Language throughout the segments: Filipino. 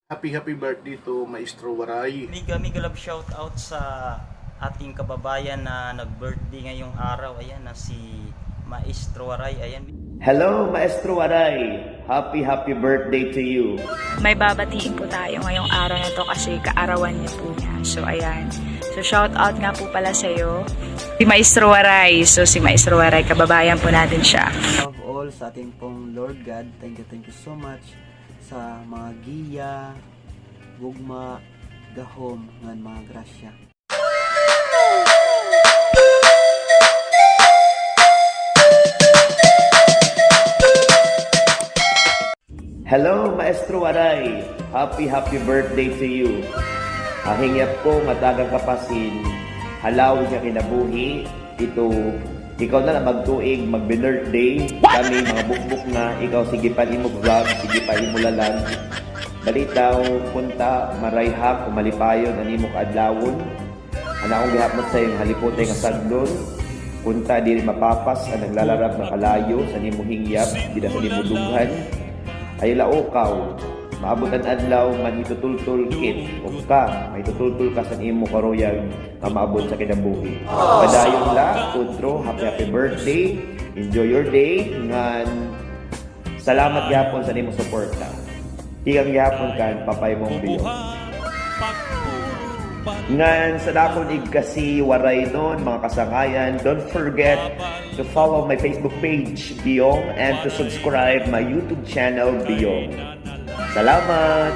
Happy birthday to Maestro Waray. Mega love shout out sa ating kababayan na nag-birthday ngayong araw. Ayan na si Maestro Waray. Ayan. Hello, Maestro Aray. Happy birthday to you. May babatiin po tayo ngayong araw na to kasi kaarawan niya po niya. So, ayan. So, shout out nga po pala sa'yo. Si Maestro Waray. So, si Maestro Waray, kababayan po natin siya. Of all sa ating pong Lord God, thank you so much sa mga giya, gugma, gahom, ngan mga grasya. Hello, Maestro Aray. Happy birthday to you. Hingyap ko matagang kapasin, halaw siya kinabuhi. Ikaw na magtuig, magbe-birthday. Kami mga bukbuk na, ikaw sige pa mo vlog, sige pa mo lalag. Balitaw, punta, marayhak, kumalipayon, animo kaadlawon. Akong gihapon sa iyong halipote nga sagdon. Punta, diri mapapas, ang naglalarap na kalayo, sa nimo hingyap, di na sa nimo dughan. Ay laukaw, maabutan adlaw, man itutultul kit. O ka, may tutultul ka sa nimo karoyag, na maabot sa kinabuhi. Padayon la, Kudro, happy birthday. Enjoy your day. Ngan, salamat gihapon sa nimo suporta. Higang gihapon kan, papay mong biyo. Ngan, sa dakon kasi waray nun, mga kasangayan, don't forget to follow my Facebook page, Biyong, and to subscribe my YouTube channel, Biyong. Salamat!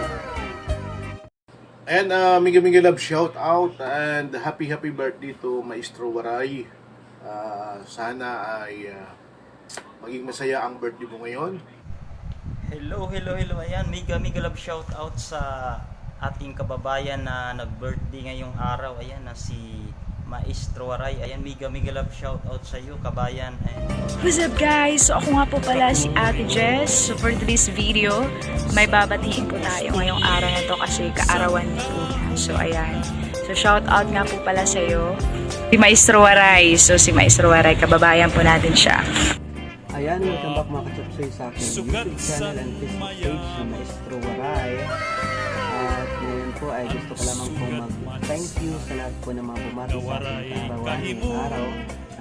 And mega love shout out and happy birthday to Maestro Waray. Sana ay maging masaya ang birthday mo ngayon. Hello. Ayan, mega love shout out sa ating kababayan na nag-birthday ngayong araw. Ayan na si Maestro Waray. Ayan, mega love shout out sa iyo, kabayan. Ayan. What's up guys? So, ako nga po pala si Ate Jess. So, for this video, may babatiin po tayo ngayong araw na to kasi kaarawan niya po niya. So, ayan. So, shout out nga po pala sa'yo. Si Maestro Waray. So, si Maestro Waray, kababayan po natin siya. Ayan, welcome back mga kachapsoy sa aking YouTube channel and Facebook page na Maestro Waray. At ngayon po ay gusto ko lamang pong mag-thank you sa lahat po ng mga bumati sa aking kaarawan ngayong araw.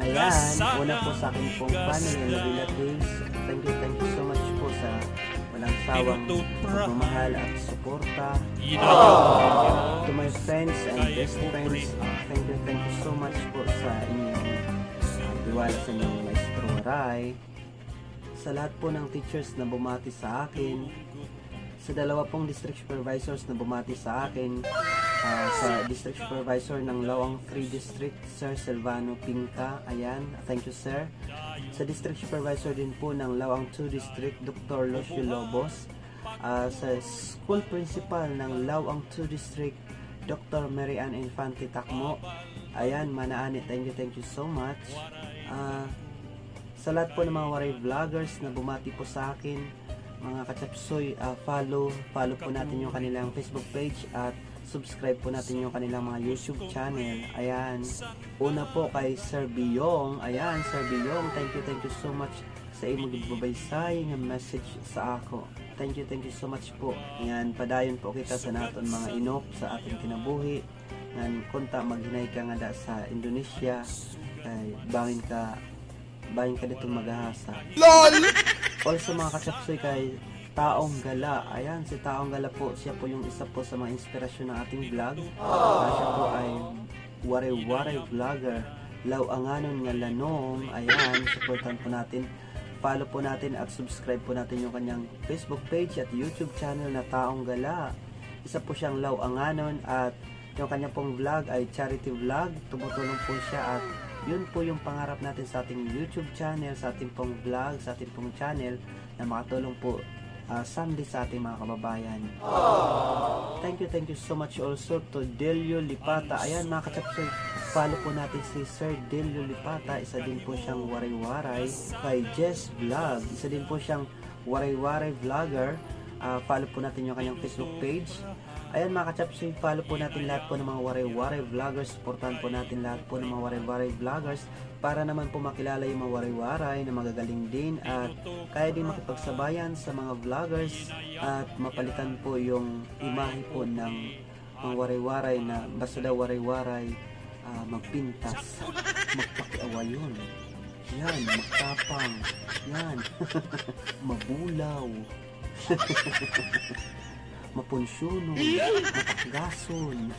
Ayan, una po sa aking pong family and relatives. Thank you so much po sa walang sawang pagmamahal at suporta. To my friends and best friends, thank you so much po sa inyong tiwala sa inyong Maestro Waray. Sa lahat po ng teachers na bumati sa akin, sa dalawa pong district supervisors na bumati sa akin, sa district supervisor ng Lawang 3 District, Sir Silvano Pinca, ayan, thank you sir. Sa district supervisor din po ng Lawang 2 District, Dr. Lucio Lobos. Sa school principal ng Lawang 2 District, Dr. Mary Ann Infante Takmo, ayan, manaanit, thank you so much. Sa lahat po ng mga Waray vloggers na bumati po sa akin, mga kachapsoy, follow po natin yung kanilang Facebook page at subscribe po natin yung kanilang mga YouTube channel. Ayan, una po kay Sir Biyong. Ayan, Sir Biyong, thank you so much sa imong gibabaysay nga message sa ako. Thank you so much po. Ayan, padayon po kita sa naton mga inop sa ating kinabuhi. Ngan kunta maghinay ka nga da sa Indonesia, ay bangin ka dito maghahasa. LOL! Also mga kachapsoy kay Taong Gala. Ayan, si Taong Gala po, siya po yung isa po sa mga inspirasyon ng ating vlog. Siya po ay waray vlogger. Lawanganon nga lanong. Ayan, supportan po natin. Follow po natin at subscribe po natin yung kanyang Facebook page at YouTube channel na Taong Gala. Isa po siyang lawanganon at yung kanyang pong vlog ay charity vlog. Tumutulong po siya at yun po yung pangarap natin sa ating YouTube channel, sa ating pong vlog, sa ating pong channel na makatulong po someday sa ating mga kababayan. Thank you so much also to Delio Lipata. Ayan mga kachapsoy, follow po natin si Sir Delio Lipata. Isa din po siyang waray-waray. Kay Jess Vlog, isa din po siyang waray-waray vlogger. follow po natin yung kanyang Facebook page. Ayan mga kachapsoy, follow po natin lahat po ng mga waray-waray vloggers. Supportahan po natin lahat po ng mga waray-waray vloggers para naman po makilala yung mga waray-waray na magagaling din at kaya din makipagsabayan sa mga vloggers at mapalitan po yung imahe po ng mga waray-waray na basta daw waray-waray magpintas, magpakiawayon, yan, magtapang, yan, mabulaw, mapunsyono, matakgason.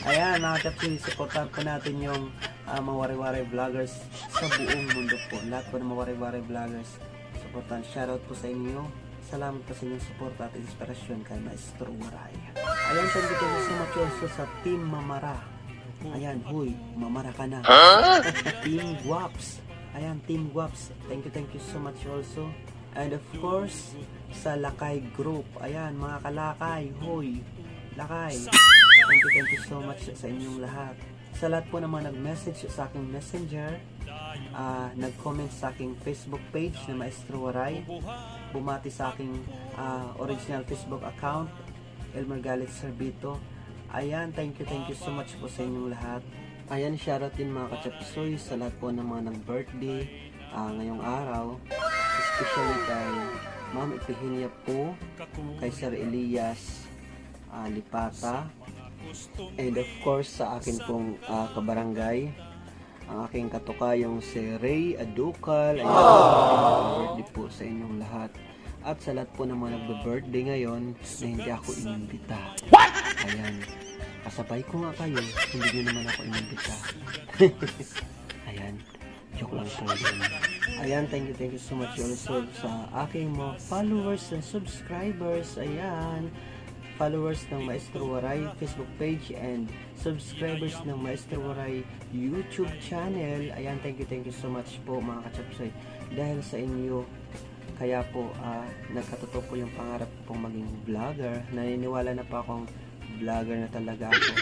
Ayan mga kapsi, supportan po natin yung mga waray-waray vloggers sa buong mundo po. Lahat po ng mga waray-waray vloggers, supportan. Shoutout po sa inyo. Salamat po sa inyong support at inspirasyon kay Maestro Waray. Ayan, thank you so much also sa Team Mamara. Ayan, huy, mamara ka na. Team Guaps. Ayan, Team Guaps. Thank you so much also. And of course, sa Lakay Group. Ayan, mga kalakay, huy, Lakay. Thank you so much sa inyong lahat. Sa lahat po naman nag-message sa aking messenger, nag-comment sa aking Facebook page na Maestro Waray, bumati sa aking original Facebook account, Elmer Galit Servito. Ayan, thank you so much po sa inyong lahat. Ayan, shoutout din mga kachapsoy sa lahat po ng mga nag-birthday ngayong araw. Especially kay Ma'am Ipihinia po, kay Sir Elias Lipata, and of course sa akin pong kabarangay, ang aking katukayong si Ray Adukal. Ayan, birthday po sa inyong lahat. At sa lahat po ng mga nagbe-birthday ngayon na hindi ako inimbita. Ayan, kasabay ko nga kayo, hindi nyo naman ako inimbita. Ayan, joke lang po yun. Ayan, thank you so much also sa aking mga followers and subscribers. Ayan, followers ng Maestro Waray Facebook page and subscribers ng Maestro Waray YouTube channel. Ayan, thank you so much po mga kachapsoy. Dahil sa inyo, kaya po nagkatotoo po yung pangarap pong maging vlogger. Naniniwala na pa akong vlogger na talaga ako.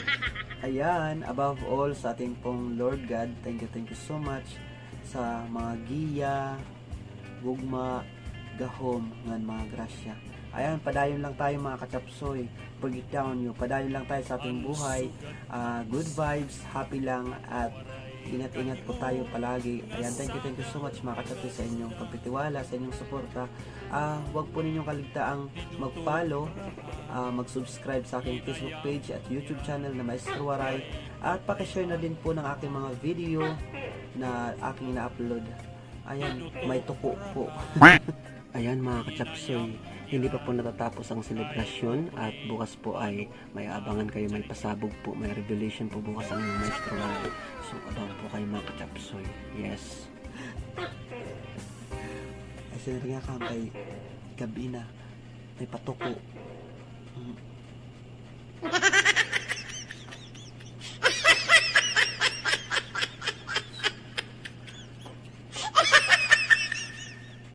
Ayan, above all sa ating pong Lord God, thank you so much sa mga giya, gugma, gahom, ngan mga grasya. Ayan, padayon lang tayo mga kachapsoy. Forget down nyo, padayon lang tayo sa ating buhay. Good vibes, happy lang, at ingat-ingat po tayo palagi. Ayan, thank you so much mga kachapsoy sa inyong pagtitiwala, sa inyong suporta. Huwag po ninyong kaligtaang mag-follow, mag-subscribe sa aking Facebook page at YouTube channel na Maestro Waray. At pakishare na din po ng aking mga video na aking ina-upload. Ayan, may tuko po. Ayan mga kachapsoy, hindi pa po natatapos ang selebrasyon at bukas po ay may abangan kayo, may pasabog po, may revelation po bukas ang Maestro Waray. So abang po kayo mga kachapsoy. Yes. Ay sinari nga ka, may gabi na, may patuko.